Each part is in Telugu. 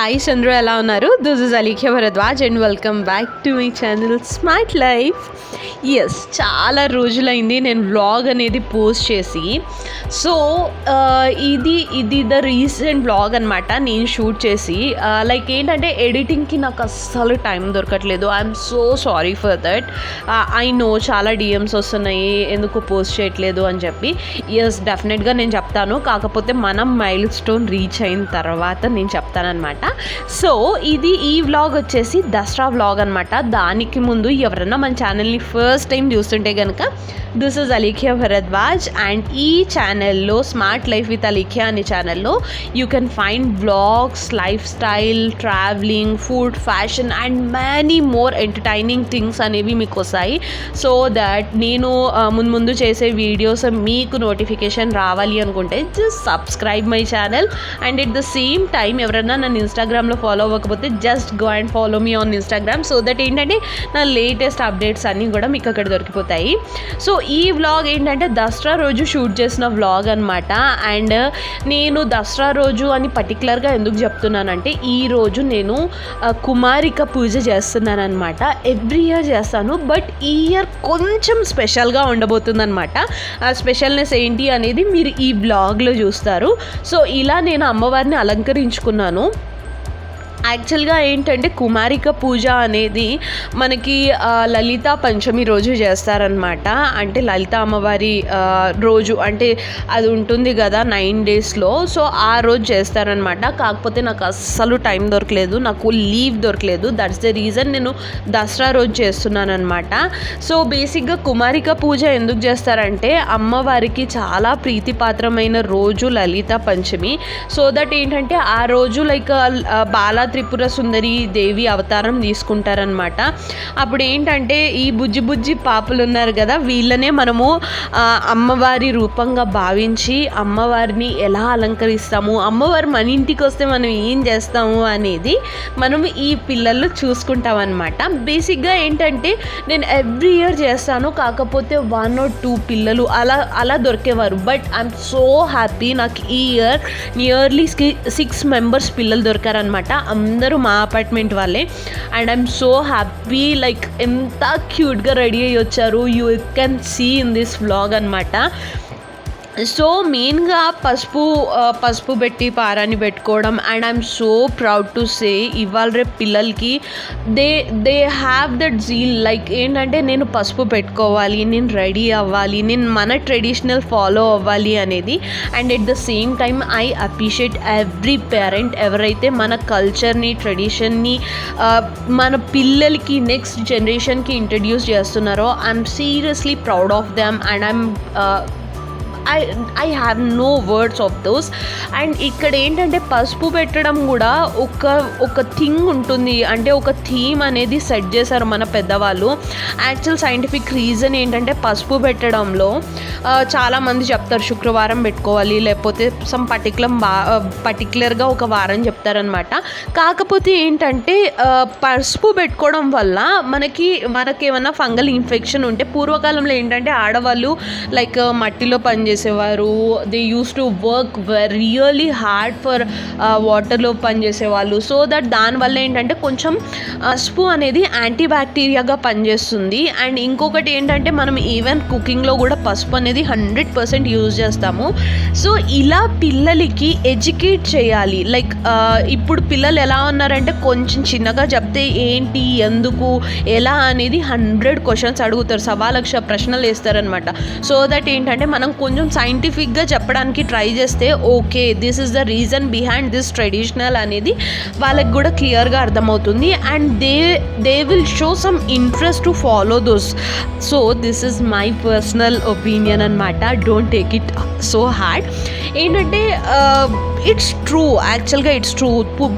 హాయ్ చంద్రు, ఎలా ఉన్నారు? This is Alekhya Bharadwaj and welcome back to my channel Smart Life. Yes, చాలా రోజులైంది నేను వ్లాగ్ అనేది పోస్ట్ చేసి. సో ఇది ద రీసెంట్ వ్లాగ్ అనమాట. నేను షూట్ చేసి లైక్ ఏంటంటే ఎడిటింగ్కి నాకు అస్సలు టైం దొరకట్లేదు. I'm so sorry for that. I know చాలా డిఎమ్స్ వస్తున్నాయి ఎందుకు పోస్ట్ చేయట్లేదు అని చెప్పి. ఎస్, డెఫినెట్గా నేను చెప్తాను. కాకపోతే మనం మైల్ స్టోన్ రీచ్ అయిన తర్వాత నేను చెప్తానమాట. సో ఈ వ్లాగ్ వచ్చేసి దసరా వ్లాగ్ అనమాట. దానికి ముందు ఎవరన్నా మన ఛానల్ని ఫస్ట్ టైం చూస్తుంటే కనుక this is Alekhya Bharadwaj and ఈ ఛానల్లో స్మార్ట్ లైఫ్ విత్ అలీఖ్య అనే ఛానల్లో you can find vlogs, life style, travelling, food, fashion and many more entertaining things అనేవి మీకు వస్తాయి. సో దట్ నేను ముందు చేసే వీడియోస్ మీకు నోటిఫికేషన్ రావాలి అనుకుంటే just subscribe my channel. And at the same time ఎవరైనా నన్ను ఇన్స్టాగ్రామ్లో ఫాలో అవ్వకపోతే just go and follow me on Instagram. So that ఏంటంటే నా లేటెస్ట్ అప్డేట్స్ అన్నీ కూడా మీకు అక్కడ దొరికిపోతాయి. సో ఈ వ్లాగ్ ఏంటంటే దసరా రోజు షూట్ చేసిన వ్లాగ్ అనమాట. అండ్ నేను దసరా రోజు అని పర్టికులర్గా ఎందుకు చెప్తున్నానంటే ఈరోజు నేను కుమారిక పూజ చేస్తున్నాను అనమాట. ఎవ్రీ ఇయర్ చేస్తాను, బట్ ఈ ఇయర్ కొంచెం స్పెషల్గా ఉండబోతుంది అనమాట. ఆ స్పెషల్నెస్ ఏంటి అనేది మీరు ఈ వ్లాగ్లో చూస్తారు. సో ఇలా నేను అమ్మవారిని అలంకరించుకున్నాను. యాక్చువల్గా ఏంటంటే కుమారిక పూజ అనేది మనకి లలితా పంచమి రోజు చేస్తారనమాట. అంటే లలిత అమ్మవారి రోజు అంటే అది ఉంటుంది కదా 9 daysలో. సో ఆ రోజు చేస్తారనమాట. కాకపోతే నాకు అస్సలు టైం దొరకలేదు, నాకు లీవ్ దొరకలేదు. దట్స్ ద రీజన్ నేను దసరా రోజు చేస్తున్నాను అనమాట. సో బేసిక్గా కుమారిక పూజ ఎందుకు చేస్తారంటే అమ్మవారికి చాలా ప్రీతిపాత్రమైన రోజు లలిత పంచమి. సో దట్ ఏంటంటే ఆ రోజు లైక్ బాలా త్రిపుర సుందరి దేవి అవతారం తీసుకుంటారనమాట. అప్పుడు ఏంటంటే ఈ బుజ్జి పాపలు ఉన్నారు కదా, వీళ్ళనే మనము అమ్మవారి రూపంగా భావించి అమ్మవారిని ఎలా అలంకరిస్తాము, అమ్మవారు మన ఇంటికి వస్తే మనం ఏం చేస్తాము అనేది మనం ఈ పిల్లలు చూసుకుంటాం అనమాట. బేసిక్గా ఏంటంటే నేను ఎవ్రీ ఇయర్ చేస్తాను, కాకపోతే 1 or 2 పిల్లలు అలా దొరికేవారు. బట్ ఐఎమ్ సో హ్యాపీ, నాకు ఈ ఇయర్ నియర్లీ 6 members పిల్లలు దొరికారనమాట. అందరూ మా అపార్ట్మెంట్ వాళ్ళే. And I'm so happy, like ఎంత క్యూట్గా రెడీ అయ్యి వచ్చారు. You can see in this vlog అనమాట. సో మెయిన్గా పసుపు పెట్టి పారాన్ని పెట్టుకోవడం. And I'm so proud to say ఇవాళ రేపు పిల్లలకి they have that zeal. Like ఏంటంటే నేను పసుపు పెట్టుకోవాలి, నేను రెడీ అవ్వాలి, నేను మన ట్రెడిషనల్ ఫాలో అవ్వాలి అనేది. And at the same time I appreciate every parent ఎవరైతే మన కల్చర్ని, ట్రెడిషన్ని మన పిల్లలకి నెక్స్ట్ జనరేషన్కి ఇంట్రడ్యూస్ చేస్తున్నారో. I'm seriously proud of them and I have no words of those. And ఇక్కడ ఏంటంటే పసుపు పెట్టడం కూడా ఒక థింగ్ ఉంటుంది, అంటే ఒక థీమ్ అనేది సెట్ చేశారు మన పెద్దవాళ్ళు. యాక్చువల్ సైంటిఫిక్ రీజన్ ఏంటంటే పసుపు పెట్టడంలో చాలామంది చెప్తారు శుక్రవారం పెట్టుకోవాలి, లేకపోతే సమ్ పర్టికులర్గా ఒక వారం చెప్తారనమాట. కాకపోతే ఏంటంటే పసుపు పెట్టుకోవడం వల్ల మనకేమన్నా ఫంగల్ ఇన్ఫెక్షన్ ఉంటే, పూర్వకాలంలో ఏంటంటే ఆడవాళ్ళు లైక్ మట్టిలో పనిచేసేవారు. They use to work really hard for వాటర్లో పనిచేసేవాళ్ళు. సో దట్ దానివల్ల ఏంటంటే కొంచెం పసుపు అనేది యాంటీ బ్యాక్టీరియాగా పనిచేస్తుంది. అండ్ ఇంకొకటి ఏంటంటే మనం ఈవెన్ కుకింగ్లో కూడా పసుపు అనేది 100% యూజ్ చేస్తాము. సో ఇలా పిల్లలకి ఎడ్యుకేట్ చేయాలి. లైక్ ఇప్పుడు పిల్లలు ఎలా ఉన్నారంటే కొంచెం చిన్నగా చెప్తే ఏంటి, ఎందుకు, ఎలా అనేది 100 questions అడుగుతారు, 1,00,000 ప్రశ్నలు వేస్తారనమాట. సో దట్ ఏంటంటే మనం కొంచెం సైంటిఫిక్గా చెప్పడానికి ట్రై చేస్తే okay this is the reason behind this traditional అనేది వాళ్ళకి కూడా క్లియర్గా అర్థమవుతుంది. And they will show some interest to follow those. So this is my personal opinion అనమాట. Don't take it so hard. ఏంటంటే ఇట్స్ ట్రూ, యాక్చువల్గా ఇట్స్ ట్రూ.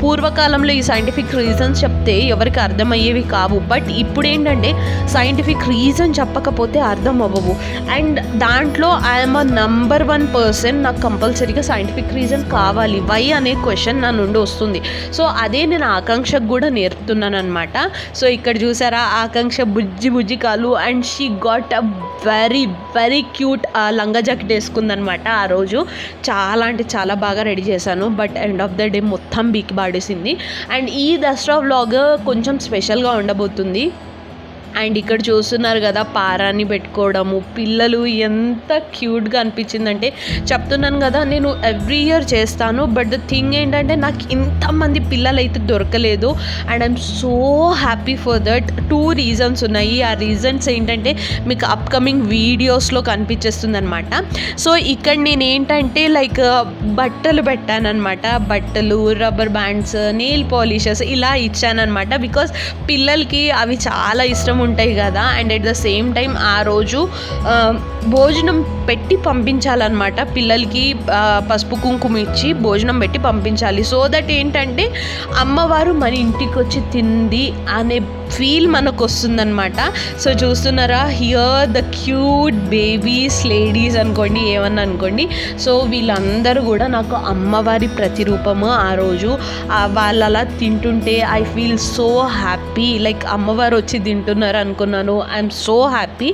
పూర్వకాలంలో ఈ సైంటిఫిక్ రీజన్స్ చెప్తే ఎవరికి అర్థమయ్యేవి కావు. బట్ ఇప్పుడు ఏంటంటే సైంటిఫిక్ రీజన్ చెప్పకపోతే అర్థం అవ్వవు. అండ్ దాంట్లో ఐఎమ్ number 1 person. నాకు కంపల్సరీగా సైంటిఫిక్ రీజన్ కావాలి. వై అనే క్వశ్చన్ నా నుండి వస్తుంది. సో అదే నేను ఆకాంక్షకు కూడా నేర్పుతున్నాను అనమాట. సో ఇక్కడ చూసారా ఆకాంక్ష బుజ్జి కాలు. And she got a very cute లంగా జాకెట్ వేసుకుందనమాట. ఆ రోజు చాలా అంటే చాలా బాగా రెడీ చేశాను. But end of the day మొత్తం బీకి పాడేసింది. అండ్ ఈ దసరా వ్లాగ్ కొంచెం స్పెషల్గా ఉండబోతుంది. అండ్ ఇక్కడ చూస్తున్నారు కదా పారాని పెట్టుకోవడము, పిల్లలు ఎంత క్యూట్గా అనిపించిందంటే, చెప్తున్నాను కదా నేను ఎవ్రీ ఇయర్ చేస్తాను. బట్ ద థింగ్ ఏంటంటే నాకు ఇంతమంది పిల్లలు అయితే దొరకలేదు. And I'm so happy for that. 2 reasons ఉన్నాయి. ఆ రీజన్స్ ఏంటంటే మీకు అప్కమింగ్ వీడియోస్లో కనిపించేస్తుంది అనమాట. సో ఇక్కడ నేను ఏంటంటే లైక్ బట్టలు పెట్టానమాట. బట్టలు, రబ్బర్ బ్యాండ్స్, నెయిల్ పాలిషెస్ ఇలా ఇచ్చానమాట. బికాస్ పిల్లలకి అవి చాలా ఇష్టం ఉంటాయి కదా. And at the same time ఆ రోజు భోజనం పెట్టి పంపించాలన్నమాట. పిల్లలకి పసుపు కుంకుమ ఇచ్చి భోజనం పెట్టి పంపించాలి. సో దట్ ఏంటంటే అమ్మవారు మన ఇంటికి వచ్చి తింది అనే ఫీల్ మనకు వస్తుందన్నమాట. సో చూస్తున్నారా, here the cute babies, ladies అనుకోండి, ఏమన్నా అనుకోండి. సో వీళ్ళందరూ కూడా నాకు అమ్మవారి ప్రతిరూపము. ఆ రోజు వాళ్ళు అలా తింటుంటే I feel so happy. Like అమ్మవారు వచ్చి తింటున్నారు అనుకున్నాను. I'm so happy.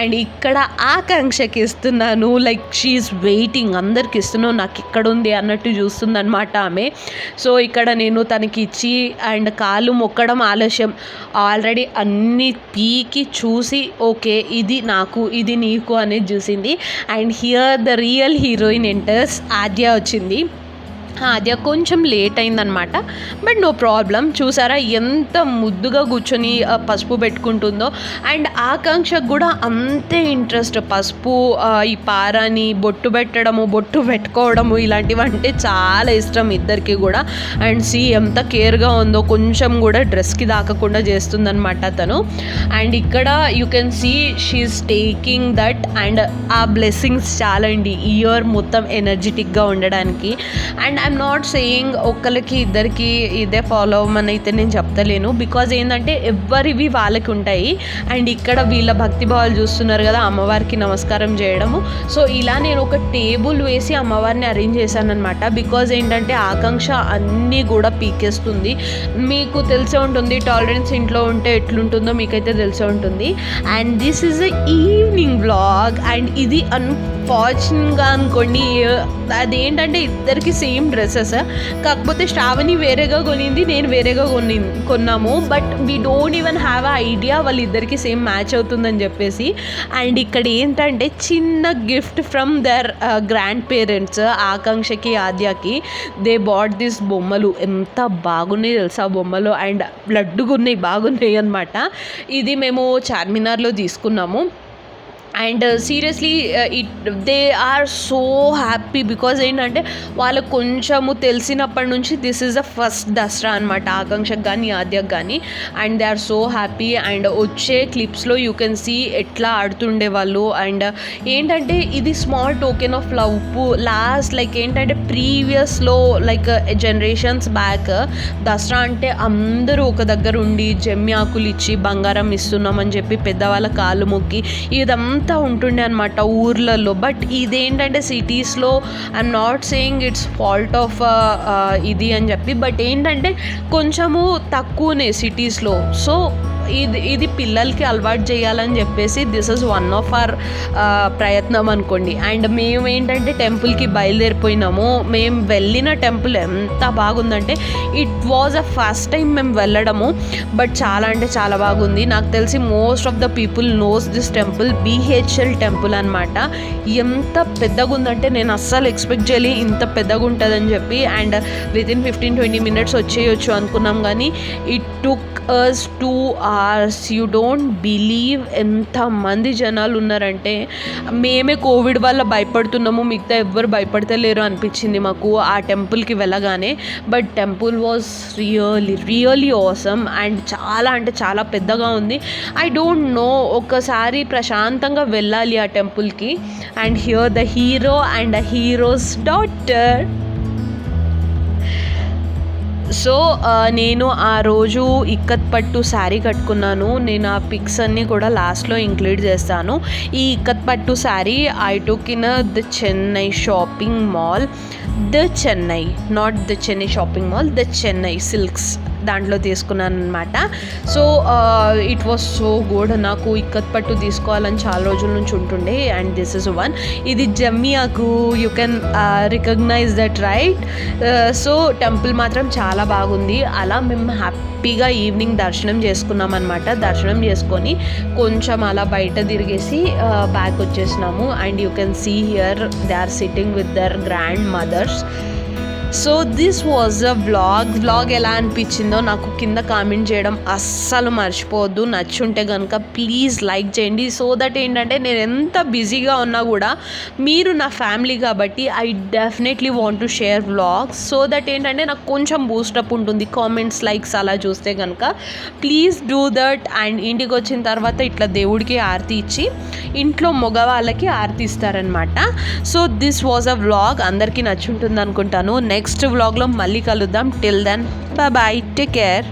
అండ్ ఇక్కడ ఆకాంక్షకి ఇస్తున్నాను. లైక్ షీఈస్ వెయిటింగ్, అందరికి ఇస్తున్నాను, నాకు ఇక్కడ ఉంది అన్నట్టు చూస్తుంది అనమాట ఆమె. సో ఇక్కడ నేను తనకి ఇచ్చి అండ్ కాలు మొక్కడం ఆలస్యం, ఆల్రెడీ అన్ని పీకి చూసి ఓకే ఇది నాకు ఇది నీకు అనేది చూసింది. And here the real heroine enters. Aadya వచ్చింది. ఆద్య కొంచెం లేట్ అయిందనమాట. But no problem. చూసారా ఎంత ముద్దుగా కూర్చొని పసుపు పెట్టుకుంటుందో. అండ్ ఆకాంక్షకు కూడా అంతే ఇంట్రెస్ట్. పసుపు, ఈ పారాని బొట్టు పెట్టడము, బొట్టు పెట్టుకోవడము ఇలాంటివి అంటే చాలా ఇష్టం ఇద్దరికి కూడా. అండ్ ఎంత కేర్గా ఉందో, కొంచెం కూడా డ్రెస్కి దాకకుండా చేస్తుందనమాట తను. అండ్ ఇక్కడ you can see she's taking that. And ఆ బ్లెస్సింగ్స్ చాలా అండి ఇయర్ మొత్తం ఎనర్జెటిక్గా ఉండడానికి. అండ్ ఐఎమ్ నాట్ సేయింగ్ ఒకరికి ఇద్దరికి ఇదే ఫాలో అవ్వమని అయితే నేను చెప్తలేను. బికాజ్ ఏంటంటే ఎవరివి వాళ్ళకి ఉంటాయి. అండ్ ఇక్కడ వీళ్ళ భక్తి భావాలు చూస్తున్నారు కదా, అమ్మవారికి నమస్కారం చేయడము. సో ఇలా నేను ఒక టేబుల్ వేసి అమ్మవారిని అరేంజ్ చేశాను అనమాట. బికాజ్ ఏంటంటే ఆకాంక్ష అన్నీ కూడా పీకేస్తుంది. మీకు తెలిసే ఉంటుంది టాలరెన్స్ ఇంట్లో ఉంటే ఎట్లుంటుందో మీకైతే తెలిసే ఉంటుంది. And this is a evening vlog. And ఇది అన్ఫార్చునేట్గా అనుకోండి, అదేంటంటే ఇద్దరికి సేమ్ డ్రెస్సెస్, కాకపోతే శ్రావణి వేరేగా కొనింది, నేను వేరేగా కొన్నాము. But we don't even have a idea వాళ్ళిద్దరికి సేమ్ మ్యాచ్ అవుతుందని చెప్పేసి. అండ్ ఇక్కడ ఏంటంటే చిన్న gift from their grandparents, ఆకాంక్షకి ఆద్యకి. దే బాట్ దిస్ బొమ్మలు. ఎంత బాగున్నాయి తెలుసా బొమ్మలు. అండ్ లడ్డుగున్నాయి, బాగున్నాయి అనమాట. ఇది మేము చార్మినార్లో తీసుకున్నాము. And seriously they are so happy. Because ఏంటంటే వాళ్ళకు కొంచెము తెలిసినప్పటి నుంచి this is the first Dasara అనమాట ఆకాంక్షకు కానీ ఆద్యకు కానీ. And they are so happy. And వచ్చే క్లిప్స్లో యూ కెన్ సీ ఎట్లా ఆడుతుండే వాళ్ళు. అండ్ ఏంటంటే ఇది small token of love. Last like ఏంటంటే ప్రీవియస్లో లైక్ జనరేషన్స్ బ్యాక్ దసరా అంటే అందరూ ఒక దగ్గర ఉండి జమ్మి ఆకులు ఇచ్చి బంగారం ఇస్తున్నామని చెప్పి పెద్దవాళ్ళ కాళ్ళు మొక్కి ఇదంతా ఉంటుండే అనమాట ఊర్లలో. బట్ ఇదేంటంటే సిటీస్లో, I'm not saying it's fault of ఇది అని చెప్పి, బట్ ఏంటంటే కొంచెము తక్కువనే సిటీస్లో. సో ఇది పిల్లలకి అలవాటు చేయాలని చెప్పేసి this is one of our ప్రయత్నం అనుకోండి. అండ్ మేము ఏంటంటే టెంపుల్కి బయలుదేరిపోయినాము. మేము వెళ్ళిన టెంపుల్ ఎంత బాగుందంటే it was a first time మేము వెళ్ళడము. బట్ చాలా అంటే చాలా బాగుంది. నాకు తెలిసి most of the people knows this temple, BHL temple అనమాట. ఎంత పెద్దగా ఉందంటే నేను అస్సలు ఎక్స్పెక్ట్ చేయలే ఇంత పెద్దగా ఉంటుందని చెప్పి. అండ్ వితిన్ 15-20 minutes వచ్చేయచ్చు అనుకున్నాం, కానీ it took us 2 hours. You don't believe ఎంతమంది జనాలు ఉన్నారంటే. మేమే కోవిడ్ వల్ల భయపడుతున్నాము, మిగతా ఎవ్వరు భయపడతలేరు అనిపించింది మాకు ఆ టెంపుల్కి వెళ్ళగానే. But temple was really awesome. And చాలా అంటే చాలా పెద్దగా ఉంది. ఐ డోంట్ నో, ఒకసారి ప్రశాంతంగా వెళ్ళాలి ఆ టెంపుల్కి. And here the hero and the heroes daughter. So నేను ఆ రోజు ఇక్కత్ పట్టు శారీ కట్టుకున్నాను. నేను ఆ పిక్స్ అన్నీ కూడా లాస్ట్లో ఇంక్లూడ్ చేస్తాను. ఈ ఇక్కత్ పట్టు sari I took in the Chennai shopping mall. The Chennai, not the Chennai shopping mall, the Chennai silks. దాంట్లో తీసుకున్నాను అనమాట. So it was so good. నాకు ఇక్కత్ పట్టు తీసుకోవాలని చాలా రోజుల నుంచి ఉంటుండే అండ్ దిస్ ఇస్ వన్. ఇది జమ్మియాకు, you can recognise that right. So temple మాత్రం చాలా బాగుంది. అలా మేము హ్యాపీగా ఈవినింగ్ దర్శనం చేసుకున్నాం అనమాట. దర్శనం చేసుకొని కొంచెం అలా బయట తిరిగేసి బ్యాక్ వచ్చేసినాము. And you can see here they are sitting with their grand mothers. So this was a vlog ఎలా అనిపించిందో నాకు కింద కామెంట్ చేయడం అస్సలు మర్చిపోవద్దు. నచ్చుంటే కనుక ప్లీజ్ లైక్ చేయండి. సో దట్ ఏంటంటే నేను ఎంత బిజీగా ఉన్నా కూడా మీరు నా ఫ్యామిలీ కాబట్టి I definitely want to share vlogs. So that ఏంటంటే నాకు కొంచెం బూస్టప్ ఉంటుంది కామెంట్స్, లైక్స్ అలా చూస్తే కనుక. Please do that. అండ్ ఇంటికి వచ్చిన తర్వాత ఇట్లా దేవుడికి ఆరతి ఇచ్చి ఇంట్లో మగవాళ్ళకి ఆరతి ఇస్తారనమాట. So this was a vlog. అందరికీ నచ్చుంటుంది అనుకుంటాను. నెక్స్ట్ వ్లాగ్లో మళ్ళీ కలుద్దాం. Till then bye, take care.